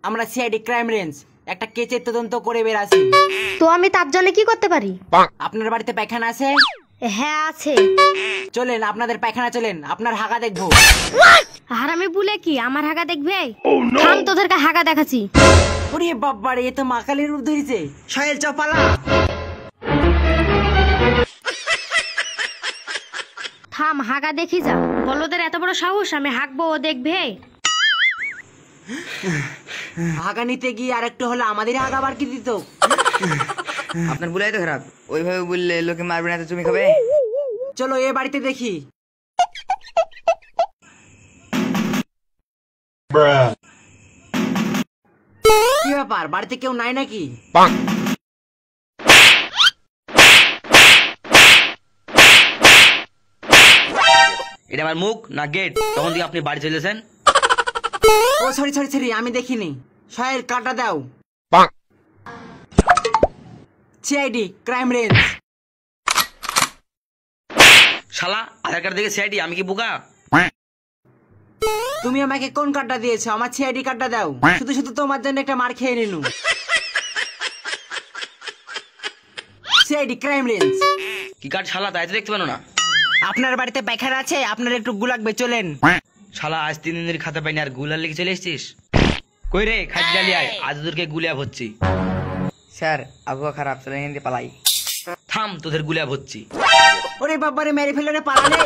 আমরা CID crime range একটা কেসের তদন্ত করে বেরাছি। তো আমি তার জন্য কি করতে পারি? আপনার বাড়িতে পায়খানা আছে? হ্যাঁ আছে। চলেন আপনাদের পায়খানা, চলেন আপনার হাগা দেখবো। হারামি বলে কি আমার হাগা দেখবে? থাম, তোদেরকে হাগা দেখাচ্ছি। ওরে বাবারে, এ তো মা কালীর রূপ ধরেছে। সহেল চপালা, থাম, হাগা দেখি যা। বলদের এত বড় সাহস, আমি হাঁকবো ও দেখবে। হাগা নিতে গিয়ে আর একটু হলে আমাদের হাগা বার কি দিত। আপনার বুলাই তো খারাপ, ওইভাবে বললে লোকে মারবে না তো তুমি খাবে। চলো এ বাড়িতে দেখি। কি ব্যাপার, বাড়িতে কেউ নাই নাকি? এটা আমার মুখ না গেট? তখন থেকে আপনি বাড়ি চলেছেন। ও সরি সরি সরি, আমি দেখিনি। সহেল কাটা দাও। CID crime range. শালা আধার কার্ড দেখে সিআইডি, আমি কি বোকা? তুমি আমাকে কোন কার্ডটা দিয়েছো? আমার সিআইডি কার্ডটা দাও। শুধু শুধু তোমার জন্য একটা মার খেয়ে নিলু। CID crime range. কি কার্ড শালা, তাই তো দেখতে পানো না। আপনার বাড়িতে পায়খানা আছে? আপনার একটু গু লাগবে, চলেন। শালা আজ 3 দিনের খাতা পাইনি আর গুলার লেগে চলে এসছিস। কই রে খাদ্য ডালি আয়, আজ তোদেরকে গুলিয়া ভরছি। স্যার আবহাওয়া খারাপ, চলে হিন্দি পালাই। থাম, তোদের গুলিয়া ভরছি। ওরে বাবারে, মেরে ফেলে রে, পালালে।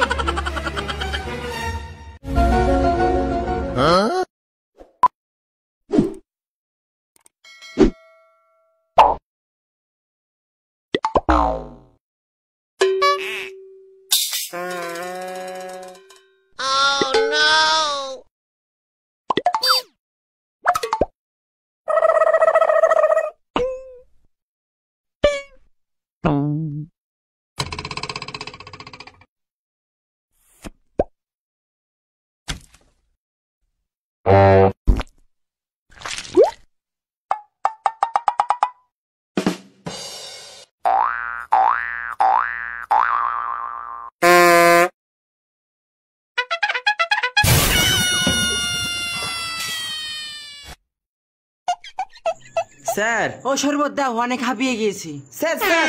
স্যার ও শরবত দাও, অনেক হাঁপিয়ে গিয়েছি। স্যার স্যার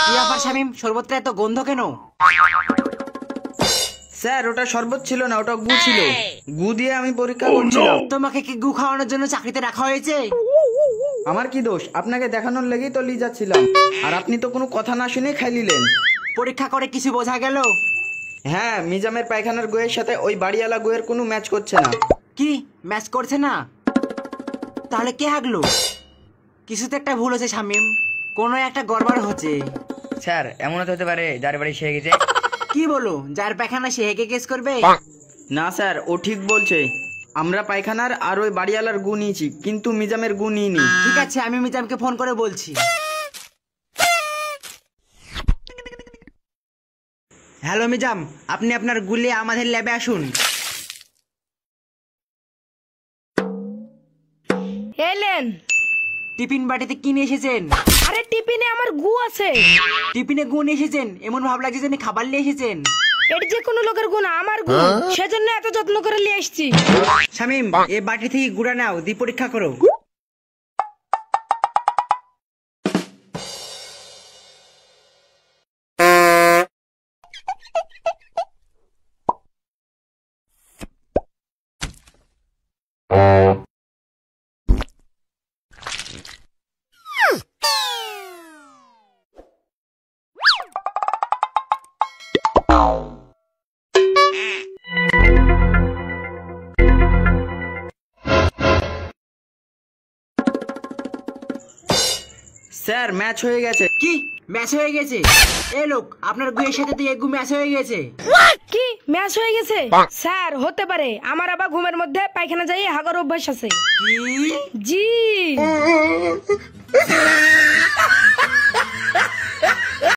কি ব্যাপার শামিম, শরবতটা এত গন্ধ কেন? স্যার ওটা শরবত ছিল না, ওটা গু ছিল। গু দিয়ে আমি পরীক্ষা করছিলাম। তোমাকে কি গু খাওয়ানোর জন্য চাকরিতে রাখা হয়েছে? আমার কি দোষ? আপনাকে দেখানোর লেগেই তো লিয়ে যাচ্ছিলাম, আর আপনি তো কোনো কথা না শুনে খাই নিলেন। পরীক্ষা করে কিছু বোঝা গেল? হ্যাঁ, মিজামের পায়খানার গোয়ের সাথে ওই বাড়িওয়ালা গোয়ের কোনো ম্যাচ করছে না। কি ম্যাচ করছে না? তাহলে কে হাগলো? কিছুতে একটা ভুল হচ্ছে শামিম, কোনো একটা গড়বড় হচ্ছে। স্যার এমন হতে পারে যার বাড়ি সে গেছে। কি বলো, যার পায়খানা সে হেগে কেস করবে? না স্যার, ও ঠিক বলছে। আমরা পায়খানার আর ওই বাড়িওয়ালার গু নিয়েছি, কিন্তু মিজামের গু নিইনি। ঠিক আছে, আমি মিজামকে ফোন করে বলছি। হ্যালো মিজাম, আপনি আপনার গুলি আমাদের ল্যাবে আসুন। এলেন? টিফিন বাটিতে কি নিয়ে এসেছেন? আরে টিফিনে আমার গু আছে। টিফিনে গু নিয়ে এসেছেন? এমন ভাব লাগছে যেন খাবার নিয়ে এসেছেন। এটা যে কোনো লোকের গু না, আমার গু। সেজন্য এত যত্ন করে নিয়ে এসেছি। শামিম, এ বাটি থেকে গুড়া নাও, দি পরীক্ষা করো। স্যার ম্যাচ হয়ে গেছে। কি ম্যাচ হয়ে গেছে? এ লোক, আপনার গুয়ের সাথে তো গু ম্যাচ হয়ে গেছে। কি ম্যাচ হয়ে গেছে? স্যার হতে পারে, আমার আবার ঘুমের মধ্যে পায়খানা যাই হাগার অভ্যাস আছে। কি? জি।